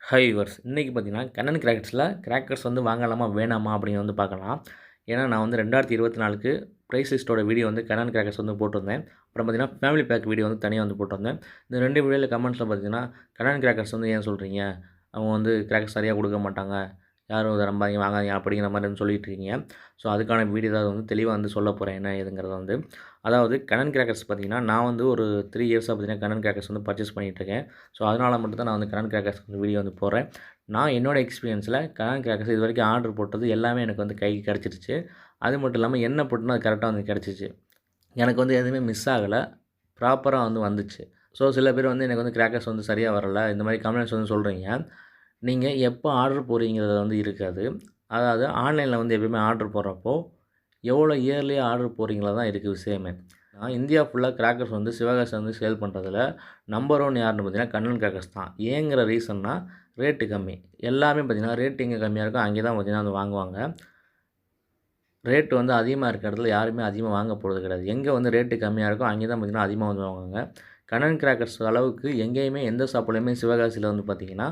Hi viewers, இன்றைக்கி பார்த்தீங்கன்னா Kannan crackers வந்து வாங்கலாமா வேணாமா அப்படின்னு வந்து பார்க்கலாம். ஏன்னா நான் வந்து 2024க்கு ப்ரைஸ் லிஸ்ட்டோட வீடியோ வந்து கண்ணன் கிராக்கர்ஸ் வந்து போட்டிருந்தேன். அப்புறம் பார்த்தீங்கன்னா ஃபேமிலி பேக் வீடியோ வந்து தனியாக வந்து போட்டிருந்தேன். இந்த 2 வீடியோவில் கமெண்ட்ஸில் பார்த்தீங்கன்னா கண்ணன் கிராக்கர்ஸ் வந்து ஏன் சொல்கிறீங்க, அவங்க வந்து கிராக்கர்ஸ் சரியாக கொடுக்க மாட்டாங்க, யாரும் இதை நம்பாதீங்க வாங்காதீங்க அப்படிங்கிற மாதிரி வந்து சொல்லிட்டு இருக்கீங்க. ஸோ அதுக்கான வீடியோ தான் வந்து தெளிவாக வந்து சொல்ல போகிறேன் என்ன ஏதுங்கிறத வந்து. அதாவது கண்ணன் கிராக்கர்ஸ் பார்த்தீங்கன்னா நான் வந்து ஒரு 3 இயர்ஸாக பார்த்தீங்கன்னா கண்ணன் கிராக்கர்ஸ் வந்து பர்ச்சேஸ் பண்ணிகிட்ருக்கேன். ஸோ அதனால் மட்டும் தான் நான் வந்து கண்ணன் கிராக்கர்ஸ் வீடியோ வந்து போடுறேன். நான் என்னோடய எக்ஸ்பீரியன்ஸில் கண்ணன் கிராக்கர்ஸ் இது வரைக்கும் ஆர்டர் போட்டது எல்லாமே எனக்கு வந்து கைக்கு கிடச்சிருச்சு. அது மட்டும் இல்லாமல் என்ன போட்டுனா அது கரெக்டாக வந்து கிடச்சிச்சு. எனக்கு வந்து எதுவுமே மிஸ் ஆகலை, ப்ராப்பராக வந்து வந்துச்சு. ஸோ சில பேர் வந்து எனக்கு வந்து கிராக்கர்ஸ் வந்து சரியாக வரல, இந்த மாதிரி கமெண்ட்ஸ் வந்து சொல்கிறீங்க. நீங்கள் எப்போ ஆர்டர் போடுறீங்கிறது வந்து இருக்காது. அதாவது ஆன்லைனில் வந்து எப்பயுமே ஆர்டர் போடுறப்போ எவ்வளோ இயர்லியாக ஆர்டர் போடுறீங்களா தான் இருக்குது விஷயமே. நான் இந்தியா ஃபுல்லாக கிராக்கர்ஸ் வந்து சிவகாசி வந்து சேல் பண்ணுறதுல நம்பர் 1 யாருன்னு பார்த்தீங்கன்னா கண்ணன் கிராக்கர்ஸ் தான். ஏங்கிற ரீசன்னா ரேட்டு கம்மி. எல்லாமே பார்த்தீங்கன்னா ரேட் எங்கே கம்மியாக இருக்கோ அங்கே தான் பார்த்தீங்கன்னா வந்து வாங்குவாங்க. ரேட்டு வந்து அதிகமாக இருக்கிற இடத்துல யாருமே அதிகமாக வாங்க போகிறது கிடையாது. எங்கே வந்து ரேட்டு கம்மியாக இருக்கோ அங்கே தான் பார்த்தீங்கன்னா அதிகமாக வந்து வாங்குவாங்க. கண்ணன் கிராக்கர்ஸ் அளவுக்கு எங்கேயுமே எந்த ஷாப்புலையுமே சிவகாசியில் வந்து பார்த்திங்கன்னா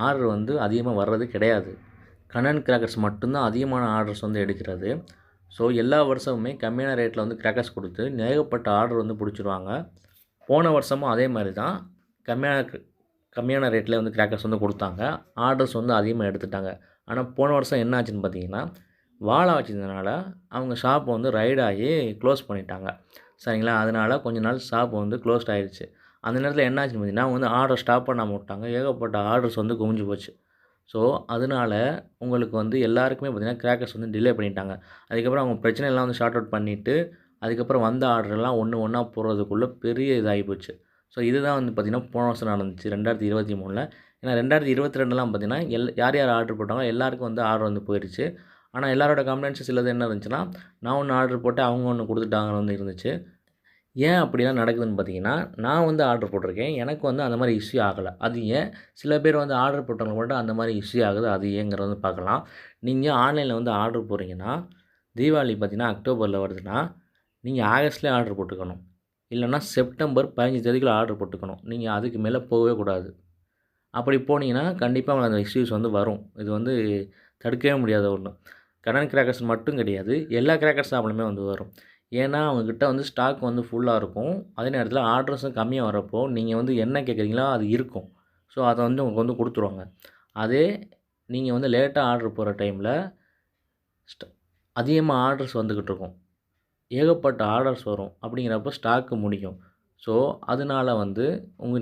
ஆர்டர் வந்து அதிகமாக வர்றது கிடையாது. கண்ணன் கிராக்கர்ஸ் மட்டும்தான் அதிகமான ஆர்டர்ஸ் வந்து எடுக்கிறது. ஸோ எல்லா வருஷமுமே கம்மியான ரேட்டில் வந்து கிராக்கர்ஸ் கொடுத்து ஏகப்பட்ட ஆர்டர் வந்து பிடிச்சிருவாங்க. போன வருஷமும் அதே மாதிரி தான் கம்மியான ரேட்டில் வந்து கிராக்கர்ஸ் வந்து கொடுத்தாங்க. ஆர்டர்ஸ் வந்து அதிகமாக எடுத்துட்டாங்க. ஆனால் போன வருஷம் என்ன ஆச்சுன்னு பார்த்தீங்கன்னா, வாழை வச்சதுனால அவங்க ஷாப் வந்து ரைட் ஆகி க்ளோஸ் பண்ணிட்டாங்க. சரிங்களா? அதனால் கொஞ்ச நாள் ஷாப் வந்து க்ளோஸ்ட் ஆகிடுச்சு. அந்த நேரத்தில் என்ன ஆச்சுன்னு பார்த்தீங்கன்னா, அவங்க வந்து ஆர்டர் ஸ்டாப் பண்ணாமல் விட்டாங்க. ஏகப்பட்ட ஆர்டர்ஸ் வந்து குவிஞ்சு போச்சு. ஸோ அதனால உங்களுக்கு வந்து எல்லாருக்குமே பார்த்தீங்கன்னா கிராக்கர்ஸ் வந்து டிலே பண்ணிட்டாங்க. அதுக்கப்புறம் அவங்க பிரச்சனையெல்லாம் வந்து ஷார்ட் அவுட் பண்ணிவிட்டு, அதுக்கப்புறம் வந்த ஆர்டர்லாம் ஒன்று ஒன்றா போடுறதுக்குள்ளே பெரிய இதாகி போச்சு. ஸோ இதுதான் வந்து பார்த்திங்கன்னா போன வருஷம் நடந்துச்சு 2023ல். ஏன்னா 2022லாம் பார்த்திங்கன்னா யார் யார் ஆர்டர் போட்டாங்களோ எல்லாருக்கும் வந்து ஆர்டர் வந்து போயிடுச்சு. ஆனால் எல்லாரோட கம்ப்ளைண்ட்ஸ் சிலது என்ன இருந்துச்சுன்னா, நான் ஒன்று ஆர்டர் போட்டேன் அவங்க ஒன்று கொடுத்துட்டாங்கன்னு வந்து இருந்துச்சு. ஏன் அப்படிலாம் நடக்குதுன்னு பார்த்தீங்கன்னா, நான் வந்து ஆர்டர் போட்டிருக்கேன். எனக்கு வந்து அந்த மாதிரி இஷ்யூ ஆகலை. அது ஏன் சில பேர் வந்து ஆர்டர் போட்டவங்களுக்கு மட்டும் அந்த மாதிரி இஷ்யூ ஆகுது. அது ஏங்கிறத வந்து பார்க்கலாம். நீங்கள் ஆன்லைனில் வந்து ஆர்டர் போடுறீங்கன்னா, தீபாவளி பார்த்தீங்கன்னா அக்டோபரில் வருதுன்னா, நீங்கள் ஆகஸ்ட்லேயே ஆர்டர் போட்டுக்கணும். இல்லைன்னா செப்டம்பர் 15 தேதிக்குள்ள ஆர்டர் போட்டுக்கணும். நீங்கள் அதுக்கு மேலே போகவே கூடாது. அப்படி போனீங்கன்னா கண்டிப்பாக உங்களுக்கு அந்த இஷ்யூஸ் வந்து வரும். இது வந்து தடுக்கவே முடியாத ஒன்று. கண்ணன் கிராக்கர்ஸ் மட்டும் கிடையாது, எல்லா கிராக்கர்ஸ் ஷாப்லையுமே வந்து வரும். ஏன்னா அவங்கக்கிட்ட வந்து ஸ்டாக் வந்து ஃபுல்லாக இருக்கும். அதே நேரத்தில் ஆர்டர்ஸும் கம்மியாக வரப்போ நீங்கள் வந்து என்ன கேட்குறீங்களோ அது இருக்கும். ஸோ அதை வந்து உங்களுக்கு வந்து கொடுத்துருவாங்க. அதே நீங்கள் வந்து லேட்டாக ஆர்டர் போடுற டைமில் அதிகமாக ஆர்டர்ஸ் வந்துக்கிட்டு இருக்கும். ஏகப்பட்ட ஆர்டர்ஸ் வரும். அப்படிங்கிறப்போ ஸ்டாக்கு முடியும். ஸோ அதனால வந்து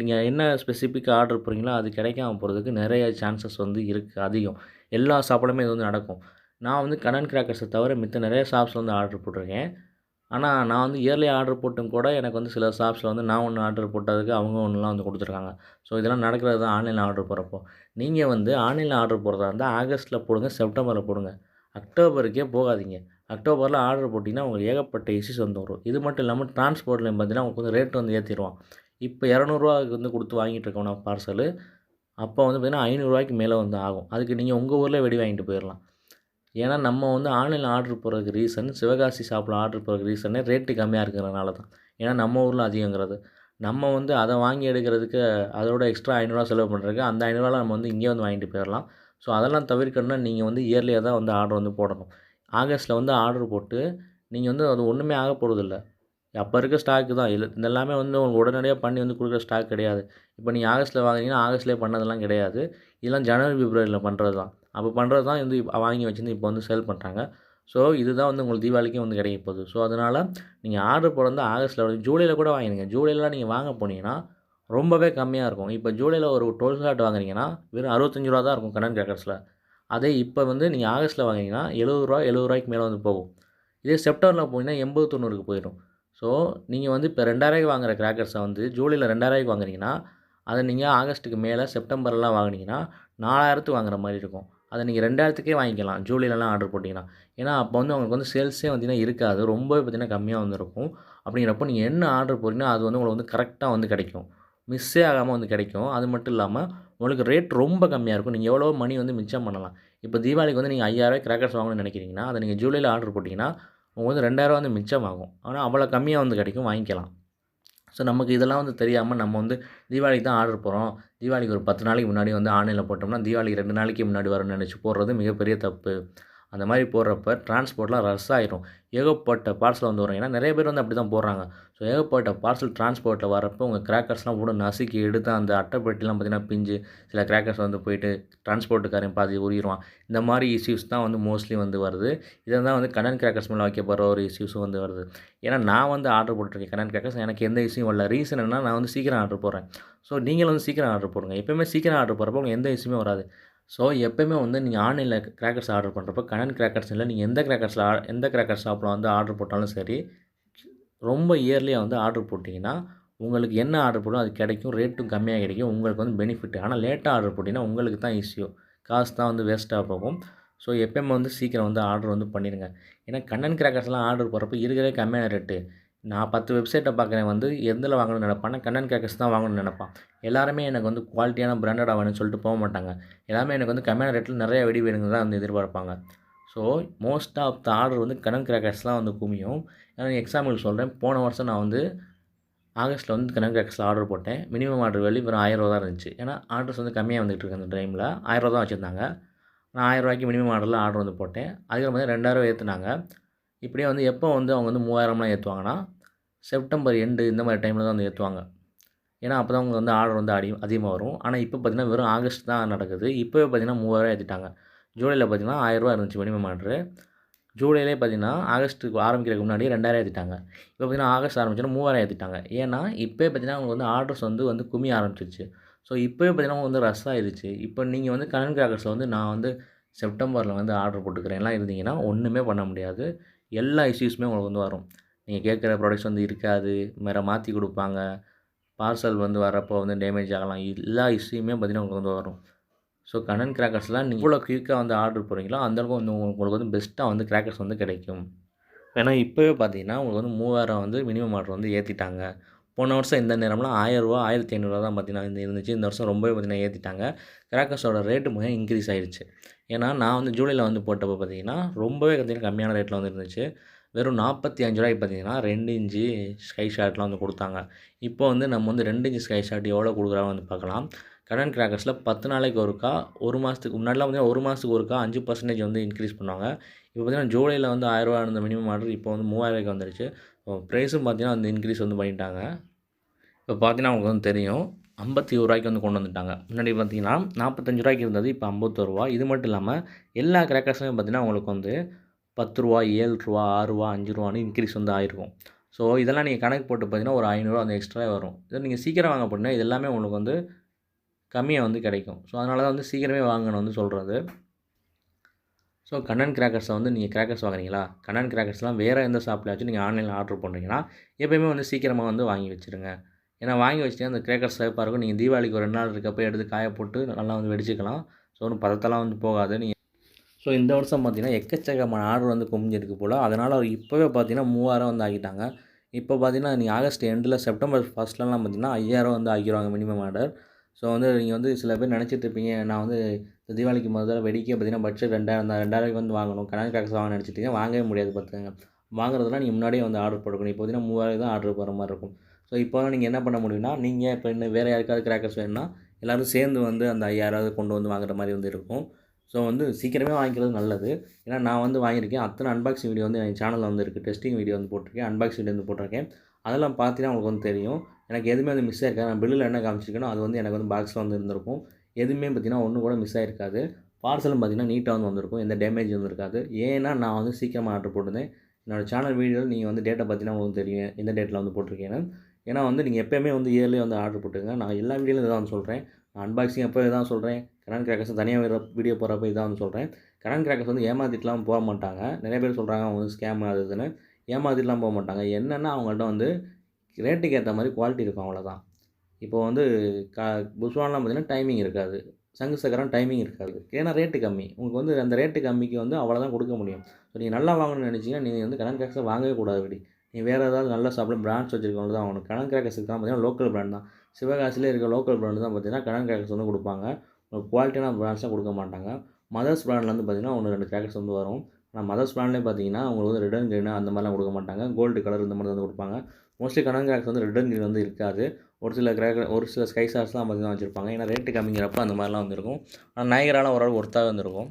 நீங்கள் என்ன ஸ்பெசிஃபிக்காக ஆர்டர் போடுறீங்களோ அது கிடைக்காம போகிறதுக்கு நிறைய சான்சஸ் வந்து இருக்குது அதிகம். எல்லா ஷாப்லையுமே இது வந்து நடக்கும். நான் வந்து கண்ணன் கிராக்கர்ஸை தவிர மித்த நிறைய ஷாப்ஸில் வந்து ஆர்டர் போட்டிருக்கேன். ஆனால் நான் வந்து இயர்லி ஆர்டர் போட்டும் கூட எனக்கு வந்து சில ஷாப்ஸில் வந்து நான் ஒன்று ஆர்டர் போட்டதுக்கு அவங்க ஒன்றுலாம் வந்து கொடுத்துருக்காங்க. ஸோ இதெல்லாம் நடக்கிறது தான் ஆன்லைனில் ஆர்டர் போடுறப்போ. நீங்கள் வந்து ஆன்லைனில் ஆர்டர் போடுறதா இருந்தால் ஆகஸ்ட்டில் போடுங்க, செப்டம்பரில் போடுங்க. அக்டோபருக்கே போகாதீங்க. அக்டோபரில் ஆர்டர் போட்டிங்கன்னா உங்களுக்கு ஏகப்பட்ட இஷ்யூஸ் வந்து வரும். இது மட்டும் இல்லாமல் டிரான்ஸ்போர்ட்லேயும் பார்த்தீங்கன்னா உங்களுக்கு வந்து ரேட் வந்து ஏற்றிடுவான். இப்போ ரூ. 200 வந்து கொடுத்து வாங்கிட்டு இருக்கோம் நான் பார்சலு. அப்போ வந்து பார்த்தீங்கன்னா ரூ. 500 மேலே வந்து ஆகும். அதுக்கு நீங்கள் உங்கள் ஊரில் வெடி வாங்கிட்டு போயிடலாம். ஏன்னா நம்ம வந்து ஆன்லைனில் ஆர்டர் போடுறதுக்கு ரீசன் சிவகாசி ஷாப்பில் ஆர்டர் போடுறதுக்கு ரீசனே ரேட்டு கம்மியாக இருக்கிறதுனால தான். ஏன்னா நம்ம ஊரில் அதிகங்கிறது. நம்ம வந்து அதை வாங்கி எடுக்கிறதுக்கு அதோட எக்ஸ்ட்ரா ரூ. 500 செலவு பண்ணுறதுக்கு அந்த ரூ. 500 நம்ம வந்து இங்கேயே வந்து வாங்கிட்டு போயிடலாம். ஸோ அதெல்லாம் தவிர்க்கணும்னா நீங்கள் வந்து இயர்லியாக தான் வந்து ஆர்டர் வந்து போடணும். ஆகஸ்ட்டில் வந்து ஆர்டர் போட்டு நீங்கள் வந்து அது ஒன்றுமே ஆக போகிறதில்ல. அப்போ இருக்க ஸ்டாக்கு தான். இது எல்லாமே வந்து உங்களுக்கு உடனடியாக பண்ணி வந்து கொடுக்குற ஸ்டாக் கிடையாது. இப்போ நீங்கள் ஆகஸ்ட்டில் வாங்குனீங்கன்னா ஆகஸ்ட்லேயே பண்ணதெல்லாம் கிடையாது. இதெல்லாம் ஜனவரி, பிப்ரவரியில் பண்ணுறது தான். அப்போ பண்ணுறது தான் வந்து வாங்கி வச்சிருந்து இப்போ வந்து சேல் பண்ணுறாங்க. ஸோ இதுதான் வந்து உங்களுக்கு தீபாவளிக்கும் வந்து கிடைக்க போகுது. ஸோ அதனால் நீங்கள் ஆர்டர் போடுறது ஆகஸ்ட்டில் ஜூலையில் கூட வாங்கிடுங்க. ஜூலைலலாம் நீங்கள் வாங்க போனீங்கன்னா ரொம்பவே கம்மியாக இருக்கும். இப்போ ஜூலையில் ஒரு 12 ஷாட் வாங்குறீங்கன்னா வெறும் ரூ. 65 தான் இருக்கும் கண்ணன் கிராக்கர்ஸில். அதே இப்போ வந்து நீங்கள் ஆகஸ்ட்டில் வாங்கினீங்கன்னா ரூ. 70க்கு மேலே வந்து போகும். இதே செப்டம்பரில் போனீங்கன்னா 80, 90க்கு போயிடும். ஸோ நீங்கள் வந்து இப்போ ரூ. 2000 வாங்குற கிராக்கர்ஸை வந்து ஜூலையில் ரூ. 2000 வாங்குறீங்கன்னா, அதை நீங்கள் ஆகஸ்ட்டுக்கு மேலே செப்டம்பர்லாம் வாங்குனீங்கன்னா 4000க்கு வாங்குற மாதிரி இருக்கும். அதை நீங்கள் 2000க்கே வாங்கிக்கலாம் ஜூலைலலாம் ஆர்டர் போட்டிங்கன்னா. ஏன்னா அப்போ வந்து உங்களுக்கு வந்து சேல்ஸே பார்த்தீங்கன்னா இருக்காது. ரொம்பவே பார்த்தீங்கன்னா கம்மியாக வந்து இருக்கும். அப்படிங்கிறப்போ நீங்கள் என்ன ஆர்டர் போடுறீங்களோ அது வந்து உங்களுக்கு வந்து கரெக்டாக வந்து கிடைக்கும். மிஸ்ஸே ஆகாமல் வந்து கிடைக்கும். அது மட்டும் இல்லாமல் உங்களுக்கு ரேட் ரொம்ப கம்மியாக இருக்கும். நீங்கள் எவ்வளோ மணி வந்து மிச்சம் பண்ணலாம். இப்போ தீபாவளிக்கு வந்து நீங்கள் ரூ. 5000 கிராக்கர்ஸ் வாங்கணும்னு நினைக்கிறீங்கன்னா, அதை நீங்கள் ஜூலையில் ஆர்டர் போட்டிங்கன்னா உங்களுக்கு வந்து ரூ. 2000 வந்து மிச்சமாகும். ஆனால் அவ்வளோ கம்மியாக வந்து கிடைக்கும், வாங்கிக்கலாம். ஸோ நமக்கு இதெல்லாம் வந்து தெரியாமல் நம்ம வந்து தீபாவளிக்கு தான் ஆர்டர் போடுறோம், தீபாவளிக்கு ஒரு 10 நாளைக்கு முன்னாடி வந்து ஆன்லைனில் போட்டோம்னா, தீபாவளிக்கு 2 நாளைக்கு முன்னாடி வரும்னு நெனச்சு போடுறது மிகப்பெரிய தப்பு. அந்த மாரி போடுறப்ப டிரான்ஸ்போர்ட்லாம் ரஷ் ஆயிரும். ஏகப்பட்ட பார்சல் வந்து வரும். ஏன்னா நெறைய பேர் வந்து அப்படி தான் போடுறாங்க. ஸோ ஏகப்பட்ட பார்சல் டிரான்ஸ்போர்ட்ல வரப்போ உங்க கிராக்கர்ஸ்லாம் கூட நசுக்கி எடுத்து அந்த அட்டைப்பெட்டிலாம் பார்த்தீங்கன்னா பிஞ்சு, சில கிராக்கர்ஸ் வந்து போயிட்டு டிரான்ஸ்போர்ட்டுக்காரன் பாதி உருகிருவான். இந்த மாரி இஷ்யூஸ் தான் வந்து மோஸ்ட்லி வந்து வருது. இத தான் வந்து கண்ணன் கிராக்கர்ஸ் மேல வைக்கப்படுற ஒரு இஷ்யூஸும் வந்து வருது. ஏன்னா நான் வந்து ஆர்டர் போட்டுருக்கேன் கண்ணன் கிராக்கர்ஸ். எனக்கு எந்த இஷ்யூவும் வரல. ரீசன் என்னன்னா நான் வந்து சீக்கிரம் ஆர்டர் போடுறேன். ஸோ நீங்களும் வந்து சீக்கிரம் ஆர்டர் போடுங்க. எப்பயுமே சீக்கிரம் ஆர்டர் போடுறப்போ உங்களுக்கு எந்த இஷ்யூமே வராது. ஸோ எப்பயுமே வந்து நீங்கள் ஆன்லைனில் கிராக்கர்ஸ் ஆர்டர் பண்ணுறப்போ கண்ணன் கிராக்கர்ஸ் இல்லை, நீங்கள் எந்த கிராக்கர் ஷாப்பில் வந்து ஆர்டர் போட்டாலும் சரி, ரொம்ப இயர்லியாக வந்து ஆர்டர் போட்டிங்கன்னா, உங்களுக்கு என்ன ஆர்டர் போட்டோ அது கிடைக்கும். ரேட்டும் கம்மியாக கிடைக்கும். உங்களுக்கு வந்து பெனிஃபிட். ஆனால் லேட்டாக ஆர்டர் போட்டிங்கன்னா உங்களுக்கு தான் இஷ்யூ. காசு தான் வந்து வேஸ்ட்டாக போகும். ஸோ எப்பயுமே வந்து சீக்கிரம் வந்து ஆர்டர் வந்து பண்ணிடுங்க. ஏன்னா கண்ணன் கிராக்கர்ஸ்லாம் ஆர்டர் போடுறப்போ இருக்கிறதே கம்மியான ரேட்டு. நான் 10 வெப்சைட்ட பார்க்குறேன் வந்து எதில வாங்கணும்னு நெனைப்பான்னா, கண்ணன் கிராக்கர்ஸ் தான் வாங்கணும்னு நெனைப்பான். எல்லாருமே எனக்கு வந்து குவாலிட்டியான பிராண்டடா வேணும்னு சொல்லிட்டு போமாட்டாங்க. எல்லாமே எனக்கு வந்து கம்மியான ரேட்ல நெறைய வெடி வேணும்னு தான் வந்து எதிர்பார்ப்பாங்க. So most of the order வந்து கண்ணன் கிராக்கர்ஸ் தான் வந்து குமியும். எக்ஸாம்பிள் சொல்கிறேன். போன வருஷம் நான் வந்து ஆகஸ்ட்டில் வந்து கண்ணன் கிராக்கர்ஸில் ஆர்டர் போட்டேன். மினிமம் ஆர்டர் வேல்யூ வெறும் ரூ. 1000 தான் இருந்துச்சு. ஏன்னா ஆர்டர்ஸ் வந்து கம்மியாக வந்துட்டு இருக்கு அந்த டைமில். ரூ. 1000 தான் வச்சுருந்தாங்க. நான் ரூ. 1000க்கு மினிமம் ஆர்டர் வந்து போட்டேன். அதுக்கப்புறம் பார்த்தீங்கன்னா ரூ. 2000 ஏத்துனாங்க. இப்படியே வந்து எப்போ வந்து அவங்க வந்து 3000லாம் ஏற்றுவாங்கன்னா, செப்டம்பர் எண்டு இந்த மாதிரி டைமில் தான் வந்து ஏற்றுவாங்க. ஏன்னா அப்போ தான் உங்களுக்கு வந்து ஆர்டர் வந்து அதிகமாக வரும். ஆனால் இப்போ பார்த்தீங்கன்னா வெறும் ஆகஸ்ட் தான் நடக்குது. இப்போவே பார்த்தீங்கன்னா 3000 ஏற்றிட்டாங்க. ஜூலையில் பார்த்தீங்கன்னா ரூ. 1000 இருந்துச்சு மினிமம் ஆர்டரு. ஜூலையிலே பார்த்தீங்கன்னா ஆகஸ்ட்டுக்கு ஆரம்பிக்கிறதுக்கு முன்னாடி 2000 ஏற்றிட்டாங்க. இப்போ பார்த்தீங்கன்னா ஆகஸ்ட் ஆரம்பிச்சோன்னா 3000 ஏற்றிட்டாங்க. ஏன்னா இப்போயே பார்த்தீங்கன்னா உங்களுக்கு வந்து ஆர்டர்ஸ் வந்து குமிய ஆரம்பிச்சிருச்சு. ஸோ இப்போவே பார்த்தீங்கன்னா உங்களுக்கு வந்து ரஷ் ஆயிருச்சு. இப்போ நீங்கள் வந்து கண்ணன் கிராக்கர்ஸில் வந்து நான் வந்து செப்டம்பரில் வந்து ஆர்டர் போட்டுக்கிறேன்லாம் இருந்தீங்கன்னா ஒன்றுமே பண்ண முடியாது. எல்லா இஷ்யூஸுமே உங்களுக்கு வந்து வரும். நீங்கள் கேட்குற ப்ராடக்ட்ஸ் வந்து இருக்காது. வேறு மாற்றி கொடுப்பாங்க. பார்சல் வந்து வரப்போ வந்து டேமேஜ் ஆகலாம். எல்லா இஷ்யூமே பார்த்தீங்கன்னா உங்களுக்கு வந்து வரும். ஸோ கண்ணன் கிராக்கர்ஸ்லாம் நீங்கள் எவ்வளோ குயிக்காக வந்து ஆர்டர் போடுறீங்களோ அந்த அளவுக்கு வந்து உங்களுக்கு வந்து பெஸ்ட்டாக வந்து கிராக்கர்ஸ் வந்து கிடைக்கும். ஏன்னா இப்போவே பார்த்தீங்கன்னா உங்களுக்கு வந்து 3000 வந்து மினிமம் ஆர்டர் வந்து ஏற்றிட்டாங்க. போன வருஷம் இந்த நேரம்லாம் ரூ. 1000 ரூ. 1500 தான் பார்த்தீங்கன்னா இருந்துச்சு. இந்த வருஷம் ரொம்பவே பார்த்தீங்கன்னா ஏற்றிட்டாங்க. கிராக்கர்ஸோட ரேட்டு இன்க்ரீஸ் ஆயிடுச்சு. ஏன்னா நான் வந்து ஜூலையில் வந்து போட்டப்போ பார்த்தீங்கன்னா ரொம்பவே பார்த்தீங்கன்னா கம்மியான ரேட்டில் வந்து இருந்துச்சு. வெறும் ரூ. 45 பார்த்தீங்கன்னா 2 இன்ச்சு ஸ்கை ஷாட்லாம் வந்து கொடுத்தாங்க. இப்போ வந்து நம்ம வந்து 2 இன்ச்சு ஸ்கை ஷாட் எவ்வளோ கொடுக்குறாங்க வந்து பார்க்கலாம். கண்ணன் கிராக்கர்ஸில் 10 நாளைக்கு ஒருக்கா, 1 மாதத்துக்கு முன்னாடிலாம் பார்த்தீங்கன்னா 1 மாதத்துக்கு ஒருக்கா 5% வந்து இன்க்ரீஸ் பண்ணுவாங்க. இப்போ பார்த்தீங்கன்னா ஜூலையில் வந்து ரூ. 1000 இருந்த மினிமம் ஆர்டர் இப்போ வந்து 3000க்கு வந்துருச்சு. ப்ரைஸும் பார்த்தீங்கன்னா வந்து இன்க்ரீஸ் வந்து பண்ணிட்டாங்க. இப்போ பார்த்தீங்கன்னா உங்களுக்கு வந்து தெரியும். ரூ. 51 வந்து கொண்டு வந்துட்டாங்க. முன்னாடி பார்த்தீங்கன்னா ரூ. 45 இருந்தது. இப்போ ரூ. 51. இது மட்டும் இல்லாமல் எல்லா கிராக்கர்ஸுமே பார்த்தீங்கன்னா உங்களுக்கு வந்து ரூ. 10, ரூ. 7, ரூ. 6, ரூ. 5ன்னு இன்க்ரீஸ் வந்து ஆயிருக்கும். ஸோ இதெல்லாம் நீங்கள் கணக்கு போட்டு பார்த்தீங்கன்னா ஒரு ரூ. 500 வந்து எக்ஸ்ட்ராவே வரும். இதை நீங்கள் சீக்கிரம் வாங்க போனீங்கன்னா இது எல்லாமே உங்களுக்கு வந்து கம்மியாக வந்து கிடைக்கும். ஸோ அதனால தான் வந்து சீக்கிரமே வாங்கணும்னு வந்து சொல்கிறது. ஸோ கண்ணன் கிராக்கர்ஸை வந்து நீங்கள் கிராக்கர்ஸ் வாங்குறீங்களா? கண்ணன் கிராக்கர்ஸ்லாம் வேறு எந்த ஷாப்லயாச்சும் நீங்கள் ஆன்லைனில் ஆர்டர் பண்ணுறீங்கன்னா எப்பயுமே வந்து சீக்கிரமாக வந்து வாங்கி வச்சுருங்க. ஏன்னா வாங்கி வச்சுட்டீங்கன்னா அந்த கிராக்கர்ஸ் சேஃபாக இருக்கும். நீங்கள் தீபாவளிக்கு ஒரு 2 நாள் இருக்கப்போ எடுத்து காய போட்டு நல்லா வந்து வெடிச்சுக்கலாம். ஸோ ஒன்றும் பதத்தெல்லாம் வந்து போகாது. ஸோ இந்த வருஷம் பார்த்தீங்கன்னா எக்கச்சக்கமான ஆர்டர் வந்து குமிஞ்சிருக்கு போல். அதனால் இப்போவே பார்த்தீங்கன்னா 3000 வந்து ஆக்கிட்டாங்க. இப்போ பார்த்தீங்கன்னா நீங்கள் ஆகஸ்ட் எண்டில் செப்டம்பர் ஃபர்ஸ்ட்லலாம் பார்த்தீங்கன்னா 5000 வந்து ஆக்கிருவாங்க மினிமம் ஆர்டர். ஸோ வந்து நீங்கள் வந்து சில பேர் நினச்சிட்டு இருப்பீங்க, நான் வந்து இந்த தீபாவளிக்கு முதல்ல வெடிக்க பார்த்தீங்கன்னா பட்ஜெட் 2000 தான். 2000க்கு வந்து வாங்கணும். கண்ணன் கிராக்கர்ஸ் வாங்கணும்னு நினச்சிட்டீங்க. வாங்கவே முடியாது பார்த்துக்கங்க. வாங்குறதுனா நீங்கள் முன்னாடியே வந்து ஆர்டர் போட்டுக்கணும். இப்போ பார்த்தீங்கன்னா 3000 தான் ஆர்டர் போடுற மாதிரி இருக்கும். ஸோ இப்போலாம் நீங்கள் என்ன பண்ண முடியும்னா, நீங்கள் இப்போ இன்னும் வேறு யாருக்காவது கிராக்கர்ஸ் வேணும்னா எல்லோரும் சேர்ந்து வந்து அந்த 5000 கொண்டு வந்து வாங்குற மாதிரி வந்து இருக்கும். ஸோ வந்து சீக்கிரமே வாங்கிக்கிறது நல்லது. ஏன்னா நான் வந்து வாங்கியிருக்கேன். அத்தனை அன்பாக்சிங் வீடியோ வந்து என் சேனலில் வந்து இருக்குது. டெஸ்டிங் வீடியோ வந்து போட்டிருக்கேன். அன்பாக்சிங் வீடியோ வந்து போட்டிருக்கேன். அதெல்லாம் பார்த்தீங்கன்னா உங்களுக்கு வந்து தெரியும். எனக்கு எதுவுமே வந்து மிஸ் ஆயிருக்காது. நான் பில்லில் என்ன காமிச்சிருக்கேனோ அது வந்து எனக்கு வந்து பாக்ஸில் வந்து இருந்திருக்கும். எதுவுமே பார்த்தீங்கன்னா ஒன்று கூட மிஸ் ஆகிருக்காது. பார்சலும் பார்த்தீங்கன்னா நீட்டாக வந்து வந்திருக்கும். எந்த டேமேஜ் வந்து இருக்காது. ஏன்னா நான் வந்து சீக்கிரமாக ஆர்டர் போட்டிருந்தேன். என்னோடய சேனல் வீடியோவில் நீங்கள் வந்து டேட்டா பார்த்தீங்கன்னா உங்களுக்கு தெரியும். எந்த டேட்டில் வந்து போட்டிருக்கேன்னு. ஏன்னா வந்து நீங்கள் எப்போயுமே வந்து இயர்லி வந்து ஆர்டர் போட்டுருங்க. நான் எல்லா வீடியோலையும் இதான் வந்து சொல்கிறேன். நான் அன்பாக்சிங் அப்போ இதான் சொல்கிறேன். கண்ணன் கிராக்கர்ஸ் தனியாக வீடியோ போடுறப்ப இதான் வந்து சொல்கிறேன். கண்ணன் கிராக்கர்ஸ் வந்து ஏமாற்றிட்டுலாம் போக மாட்டாங்க. நிறைய பேர் சொல்கிறாங்க அவங்க வந்து ஸ்கேம் அது இதுன்னு. ஏமாற்றிட்டுலாம் போக மாட்டாங்க. என்னென்னா அவங்கள்ட்ட வந்து ரேட்டுக்கு ஏற்ற மாதிரி குவாலிட்டி இருக்கும், அவ்வளோதான். இப்போ வந்து புஸ்வான்லாம் பார்த்தீங்கன்னா டைமிங் இருக்காது. சங்கு சக்கரம் டைமிங் இருக்காது. ஏன்னா ரேட்டு கம்மி. உங்களுக்கு வந்து அந்த ரேட்டு கம்மிக்கு வந்து அவ்வளோதான் கொடுக்க முடியும். ஸோ நீங்கள் நல்லா வாங்கணும்னு நினச்சிங்கன்னா நீங்கள் வந்து கண்ணன் கிராக்கர்ஸை வாங்கவே கூடாது அப்படி. நீ வேறு ஏதாவது நல்ல ஷாப்பில் பிராண்ட்ஸ் வச்சுருக்கவங்க தான் வாங்கணும். கண்ணன் கிராக்கர்ஸுக்கு தான் பார்த்தீங்கன்னா லோக்கல் பிராண்ட் தான். சிவகாசியிலே இருக்க லோக்கல் பிராண்டு தான் பார்த்தீங்கன்னா கண்ணன் கிராக்கர்ஸ் வந்து கொடுப்பாங்க. உங்களுக்கு குவாலிட்டியான பிராண்ட்ஸ்லாம் கொடுக்க மாட்டாங்க. மதர்ஸ் பிராண்டில் வந்து பார்த்தீங்கன்னா 1, 2 கிராக்கர்ஸ் வந்து வரும். ஆனால் மதர்ஸ் பிராண்ட்லேயே பார்த்தீங்கன்னா உங்களுக்கு வந்து ரெட் அண்ட் க்ரீன் அந்த மாதிரிலாம் கொடுக்க மாட்டாங்க. கோல்டு கலர் இந்த மாதிரி வந்து கொடுப்பாங்க. மோஸ்ட்லி கனன் கிராக்கர்ஸ் வந்து ரெட் அண்ட் க்ரீன் வந்து இருக்காது. ஒரு சில ஸ்கை ஸ்டார்ஸ்லாம் பார்த்தீங்கன்னா வச்சுருப்பாங்க. ஏன்னா ரேட்டு கம்மிங்கிறப்ப அந்த மாதிரிலாம் வந்துருக்கும். ஆனால் நயகராலாம் ஓரளவு ஒர்த்தாக வந்துருக்கும்.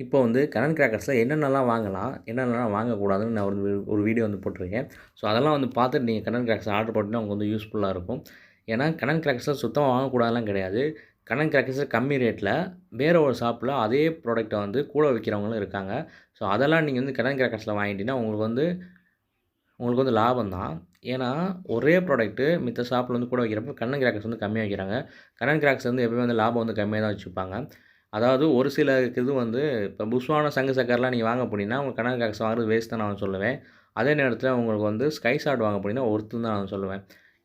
இப்போ வந்து கனன் கிராக்கர்ஸில் என்னென்னலாம் வாங்கலாம், என்னென்னலாம் வாங்கக்கூடாதுன்னு நான் ஒரு வீடியோ வந்து போட்டிருக்கேன். ஸோ அதெல்லாம் வந்து பார்த்துட்டு நீங்கள் கனன் கிராக்கர்ஸ் ஆர்டர் போட்டிங்கன்னா உங்களுக்கு வந்து யூஸ்ஃபுல்லாக இருக்கும். ஏன்னா கனன் கிராக்கர்ஸில் சுத்தமாக வாங்கக்கூடாதுலாம் கிடையாது. கனன் கிராக்கர்ஸில் கம்மி ரேட்டில் வேறு ஒரு ஷாப்பில் அதே ப்ராடக்ட்டை வந்து கூட விற்கிறவங்களும் இருக்காங்க. ஸோ அதெல்லாம் நீங்கள் வந்து கனன் கிராக்கர்ஸில் வாங்கிட்டீங்கன்னா உங்களுக்கு வந்து லாபம் தான். ஏன்னா ஒரே ப்ராடக்ட்டு மித்த ஷாப்பில் வந்து கூட வைக்கிறப்ப கனன் கிராக்கர்ஸ் வந்து கம்மியாக வைக்கிறாங்க. கனன் கிராக்கர்ஸ் வந்து எப்பவுமே வந்து லாபம் வந்து கம்மியாக தான் வச்சுப்பாங்க. அதாவது ஒரு சில இது வந்து இப்போ புஷ்வான சங்கு சக்கரலாம் நீங்கள் வாங்க போனீங்கன்னா, உங்கள் கனன் கிராக்கர்ஸ் வாங்குறது வேஸ்ட் தான் நான் சொல்லுவேன். அதே நேரத்தில் உங்களுக்கு வந்து ஸ்கை ஷாட் வாங்க போனீங்கன்னா ஒர்த்துன்னு தான் நான் சொல்லுவேன்.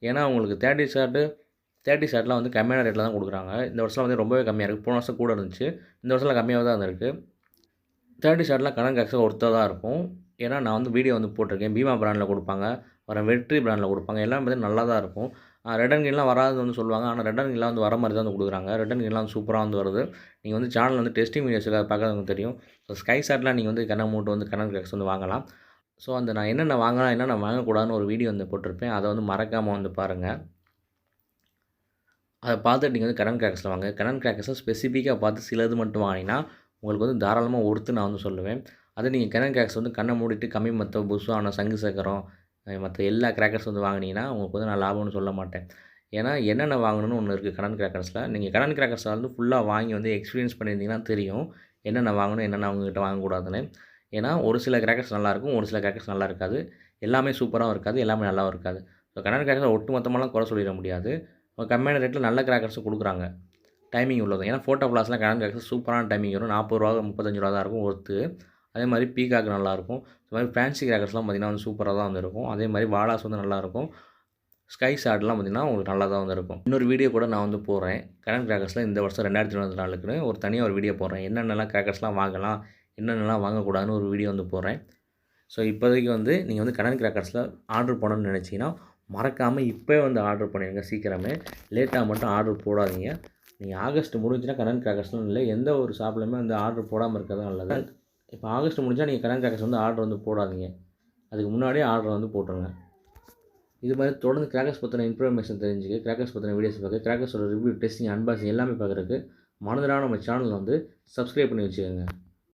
ஏன்னா உங்களுக்கு 30 ஷாட்லாம் வந்து கம்மியான ரேட்டில் தான் கொடுக்குறாங்க. இந்த வருஷம் வந்து ரொம்பவே கம்மியாக இருக்குது. போன வருஷம் கூட இருந்துச்சு. இந்த வருஷம்லாம் கம்மியாக தான் இருந்திருக்கு. 30 ஷாட்லாம் கனன் கிராக்கர்ஸ் ஒர்த்தாக தான் இருக்கும். ஏன்னா நான் வந்து வீடியோ வந்து போட்டிருக்கேன். பீமா பிராண்டில் கொடுப்பாங்க. அப்புறம் வெற்றி பிராண்டில் கொடுப்பாங்க. எல்லாமே பார்த்தீங்கன்னா நல்லா தான் இருக்கும். ரெட் அண்ட் க்ரீன்லாம் வராதுன்னு வந்து சொல்லுவாங்க. ஆனால் ரெட் அண்ட் க்ரீன்லாம் வந்து வர மாதிரி தான் வந்து கொடுக்குறாங்க. ரெட் அண்ட் க்ரீன்லாம் வந்து சூப்பராக வந்து வருது. நீங்கள் வந்து சேனல் வந்து டெஸ்டிங் வீடியோஸுக்காக பார்க்கறவங்களுக்கு தெரியும். ஸோ ஸ்கை ஷாட்லாம் நீங்கள் வந்து கண்ணை மூட்டு வந்து கனன் கிராக்கர்ஸ் வந்து வாங்கலாம். ஸோ அந்த நான் என்னென்ன வாங்கலாம், என்னென்ன வாங்கக்கூடாதுன்னு ஒரு வீடியோ வந்து போட்டிருப்பேன். அதை வந்து மறக்காமல் வந்து பாருங்கள். அதை பார்த்துட்டு நீங்கள் வந்து கனன் கிராக்கர்ஸில் வாங்க. கனன் கிராக்கர்ஸை ஸ்பெசிஃபிக்காக பார்த்து சிலது மட்டும் வாங்கினீங்கன்னா உங்களுக்கு வந்து தாராளமாக ஒர்த்து நான் வந்து சொல்லுவேன். அதே நீங்கள் கனன் கிராக்கர்ஸ் வந்து கண்ணை மூடிட்டு கம்மி மற்ற புஷ்வான சங்கு சக்கரம் மற்ற எல்லா கிராக்கர்ஸ் வந்து வாங்கினீங்கன்னா உங்களுக்கு வந்து நான் லாபம்னு சொல்ல மாட்டேன். ஏன்னா என்னென்ன வாங்கணும்னு ஒன்று இருக்குது கனன் கிராக்கர்ஸில். நீங்கள் கனன் கிராக்கர்ஸை வந்து ஃபுல்லாக வாங்கி வந்து எக்ஸ்பீரியன்ஸ் பண்ணியிருந்தீங்கன்னா தெரியும் என்னென்ன வாங்கணும், என்னென்ன அவங்ககிட்ட வாங்கக்கூடாதுன்னு. ஏன்னா ஒரு சில கிராக்கர்ஸ் நல்லாயிருக்கும், ஒரு சில கிராக்கர்ஸ் நல்லா இருக்காது. எல்லாமே சூப்பராகவும் இருக்காது, எல்லாமே நல்லாவும் இருக்காது. ஸோ கனன் கிராக்கர்ஸை ஒட்டு மொத்தமாலாம் குறை சொல்லிட முடியாது. கம்மியான ரேட்டில் நல்ல கிராக்கர்ஸும் கொடுக்குறாங்க. டைமிங் உள்ளது. ஏன்னா ஃபோட்டோ ஃப்ளாஷ்லாம் கனன் கிராக்கர்ஸ் சூப்பரான டைமிங் வரும். ரூ. 40 ரூ. 35 தான் இருக்கும் ஒர்த்து. அதே மாதிரி பீகாக் நல்லாயிருக்கும். இந்த மாதிரி ஃபேன்சி கிராக்கர்ஸ்லாம் பார்த்திங்கன்னா வந்து சூப்பராக தான் வந்து இருக்கும். அதே மாதிரி வாலாஸ் வந்து நல்லாயிருக்கும். ஸ்கை ஷாட்லாம் பார்த்திங்கன்னா உங்களுக்கு நல்லா தான் வந்து இருக்கும். இன்னொரு வீடியோ கூட நான் வந்து போடுறேன். கனன் கிராக்கர்ஸில் இந்த வருஷம் 2024க்குன்னு தனியாக ஒரு வீடியோ போடுறேன். என்னென்னலாம் கிராக்கர்ஸ்லாம் வாங்கலாம், என்னென்னலாம் வாங்கக்கூடாதுன்னு ஒரு வீடியோ வந்து போடுறேன். ஸோ இப்போதைக்கு வந்து நீங்கள் வந்து கனன் கிராக்கர்ஸில் ஆர்டர் பண்ணணும்னு நினச்சிங்கன்னா மறக்காமல் இப்போயே வந்து ஆர்டர் பண்ணிடுங்க சீக்கிரமே. லேட்டாக மட்டும் ஆர்டர் போடாதீங்க. நீங்கள் ஆகஸ்ட் முடிஞ்சுன்னா கனன் கிராக்கர்ஸ்லாம் இல்லை, எந்த ஒரு ஷாப்லையுமே வந்து ஆர்டர் போடாமல் இருக்கிறது நல்லது. இப்போ ஆகஸ்ட் முடிஞ்சால் நீங்கள் கனன் கிராக்கர்ஸ் வந்து ஆர்டர் வந்து போடாதீங்க. அதுக்கு முன்னாடியே ஆர்டர் வந்து போட்டுருங்க. இது மாதிரி தொடர்ந்து கிராக்கர்ஸ் பற்றின இன்ஃபர்மேஷன் தெரிஞ்சுக்க, கிராக்கர்ஸ் பற்றின வீடியோஸ் பார்க்க, கிராக்கர்ஸோட ரிவ்யூ, டெஸ்டிங், அன்பாக்சிங் எல்லாமே பார்க்குறதுக்கு மறந்துடாம நம்ம சேனலில் வந்து சப்ஸ்கிரைப் பண்ணி வச்சுக்கோங்க.